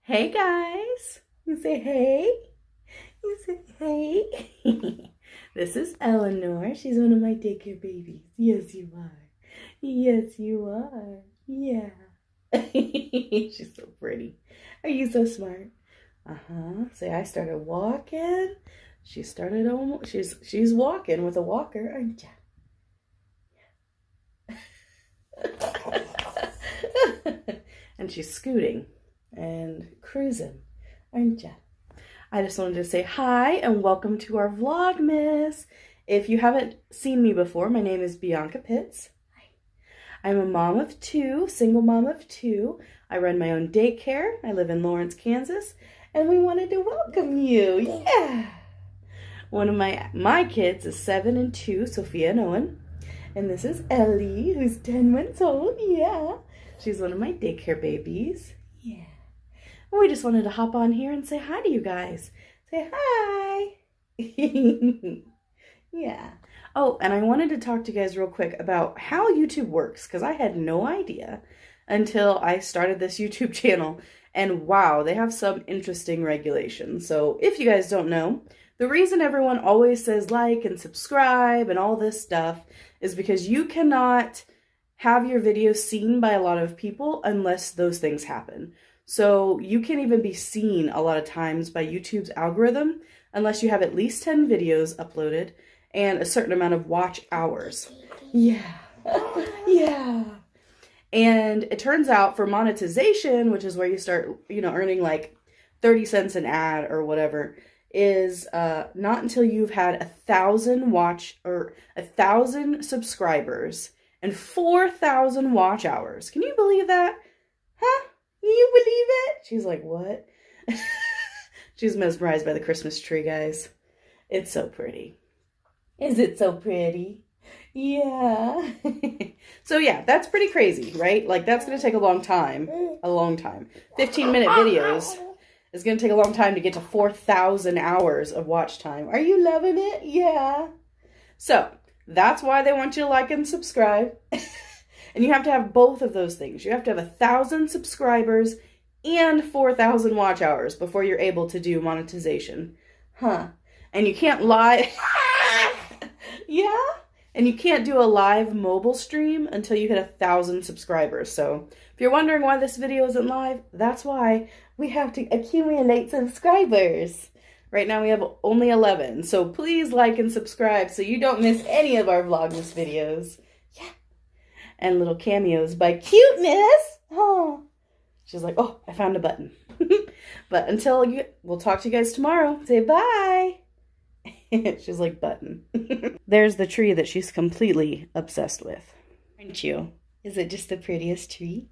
Hey guys, you say hey, you say hey. This is Eleanor. She's one of my daycare babies. Yes, you are. Yes, you are. Yeah. She's so pretty. Are you so smart? Say I started walking. She started almost. She's walking with a walker, aren't ya? And she's scooting and cruising, aren't ya? I just wanted to say hi and welcome to our Vlogmas. If you haven't seen me before, my name is Bianca Pitts. I'm a mom of two, single mom of two. I run my own daycare. I live in Lawrence, Kansas, and we wanted to welcome you. Yeah. One of my kids is 7 and 2, Sophia and Owen. And this is Ellie, who's 10 months old. Yeah. She's one of my daycare babies. Yeah. We just wanted to hop on here and say hi to you guys. Say hi. Yeah. Oh, and I wanted to talk to you guys real quick about how YouTube works, because I had no idea until I started this YouTube channel. And wow, they have some interesting regulations. So if you guys don't know, the reason everyone always says like and subscribe and all this stuff is because you cannot have your videos seen by a lot of people unless those things happen. So you can't even be seen a lot of times by YouTube's algorithm unless you have at least 10 videos uploaded and a certain amount of watch hours. Yeah. Yeah. And it turns out for monetization, which is where you start, earning like 30 cents an ad or whatever, is not until you've had 1,000 subscribers and 4,000 watch hours. Can you believe that? Huh? Can you believe it? She's like, what? She's mesmerized by the Christmas tree, guys. It's so pretty. Is it so pretty? Yeah. So yeah, that's pretty crazy, right? Like that's going to take a long time. 15-minute videos is going to take a long time to get to 4,000 hours of watch time. Are you loving it? Yeah. So that's why they want you to like and subscribe. And you have to have both of those things. You have to have 1,000 subscribers and 4,000 watch hours before you're able to do monetization. Huh. And you can't lie. Yeah. And you can't do a live mobile stream until you hit 1,000 subscribers. So if you're wondering why this video isn't live, that's why we have to accumulate subscribers. Right now we have only 11. So please like and subscribe so you don't miss any of our Vlogmas videos. Yeah. And little cameos by Cuteness. Oh. She's like, oh, I found a button. But we'll talk to you guys tomorrow. Say bye. She's like, button. There's the tree that she's completely obsessed with. Aren't you? Is it just the prettiest tree?